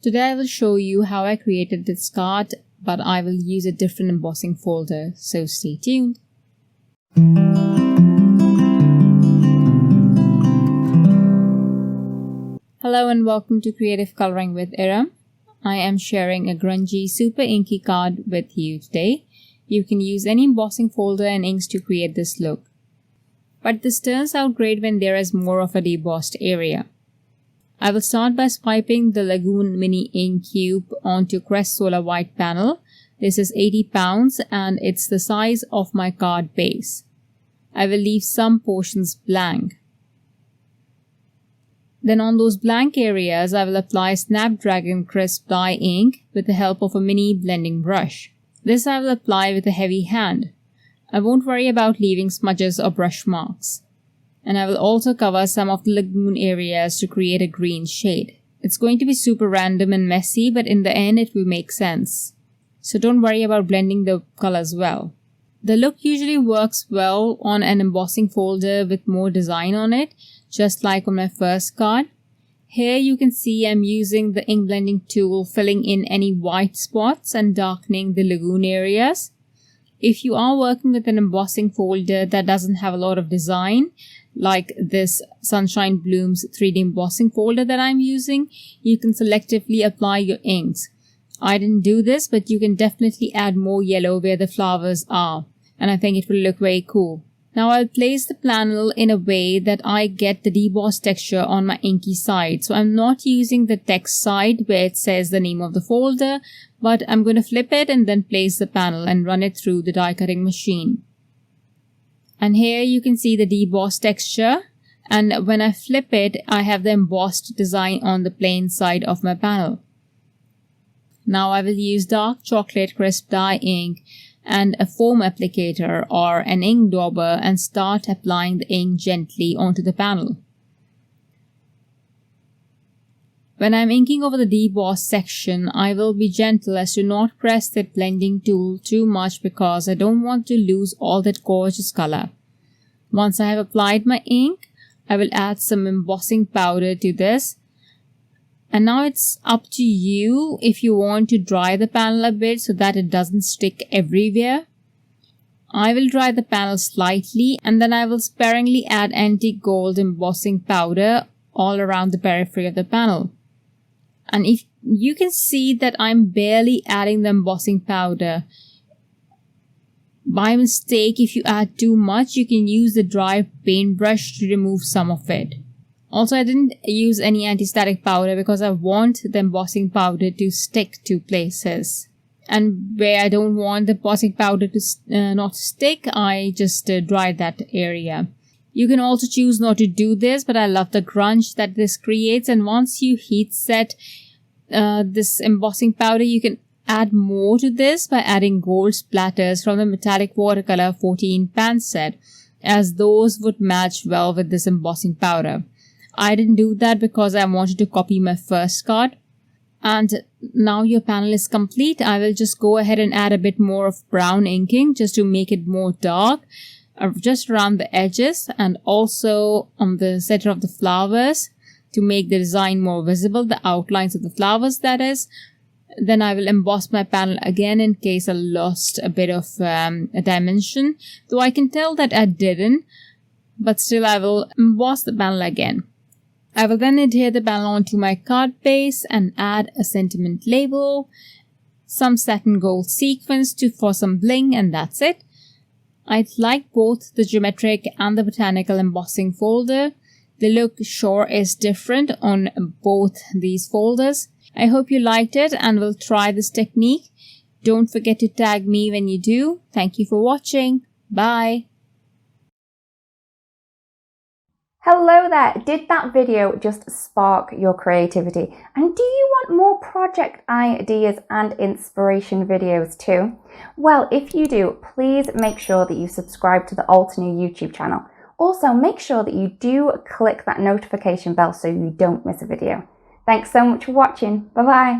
Today I will show you how I created this card, but I will use a different embossing folder, so stay tuned. Hello and welcome to Creative Coloring with Iram. I am sharing a grungy super inky card with you today. You can use any embossing folder and inks to create this look. But this turns out great when there is more of a debossed area. I will start by swiping the Lagoon mini ink cube onto Crest solar white panel. This is 80 pounds and it's the size of my card base. I will leave some portions blank. Then on those blank areas, I will apply Snapdragon Crisp Dye Ink with the help of a mini blending brush. This I will apply with a heavy hand. I won't worry about leaving smudges or brush marks. And I will also cover some of the lagoon areas to create a green shade. It's going to be super random and messy, but in the end it will make sense. So don't worry about blending the colors well. The look usually works well on an embossing folder with more design on it, just like on my first card. Here you can see I'm using the ink blending tool, filling in any white spots and darkening the lagoon areas. If you are working with an embossing folder that doesn't have a lot of design, like this Sunshine Blooms 3D embossing folder that I'm using, you can selectively apply your inks. I didn't do this, but you can definitely add more yellow where the flowers are, and I think it will look very cool. Now I'll place the panel in a way that I get the debossed texture on my inky side. So I'm not using the text side where it says the name of the folder, but I'm going to flip it and then place the panel and run it through the die cutting machine. And here you can see the debossed texture, and when I flip it, I have the embossed design on the plain side of my panel. Now I will use dark chocolate crisp dye ink and a foam applicator or an ink dauber and start applying the ink gently onto the panel. When I'm inking over the debossed section, I will be gentle as to not press the blending tool too much because I don't want to lose all that gorgeous color. Once I have applied my ink, I will add some embossing powder to this. And now it's up to you if you want to dry the panel a bit so that it doesn't stick everywhere. I will dry the panel slightly and then I will sparingly add antique gold embossing powder all around the periphery of the panel. And if you can see that I'm barely adding the embossing powder. By mistake, if you add too much, you can use the dry paintbrush to remove some of it. Also, I didn't use any anti-static powder because I want the embossing powder to stick to places. And where I don't want the embossing powder to not stick, I just dried that area. You can also choose not to do this, but I love the grunge that this creates. And once you heat set this embossing powder, you can add more to this by adding gold splatters from the metallic watercolor 14 pan set, as those would match well with this embossing powder. I didn't do that because I wanted to copy my first card. And now your panel is complete. I will just go ahead and add a bit more of brown inking just to make it more dark, just around the edges and also on the center of the flowers to make the design more visible, the outlines of the flowers that is. Then I will emboss my panel again in case I lost a bit of a dimension, though I can tell that I didn't, but still I will emboss the panel again. I will then adhere the panel onto my card base and add a sentiment label, some satin gold sequins for some bling, and that's it. I like both the geometric and the botanical embossing folder. The look sure is different on both these folders. I hope you liked it and will try this technique. Don't forget to tag me when you do. Thank you for watching. Bye. Hello there! Did that video just spark your creativity? And do you want more project ideas and inspiration videos too? Well, if you do, please make sure that you subscribe to the Altenew YouTube channel. Also, make sure that you do click that notification bell so you don't miss a video. Thanks so much for watching. Bye bye.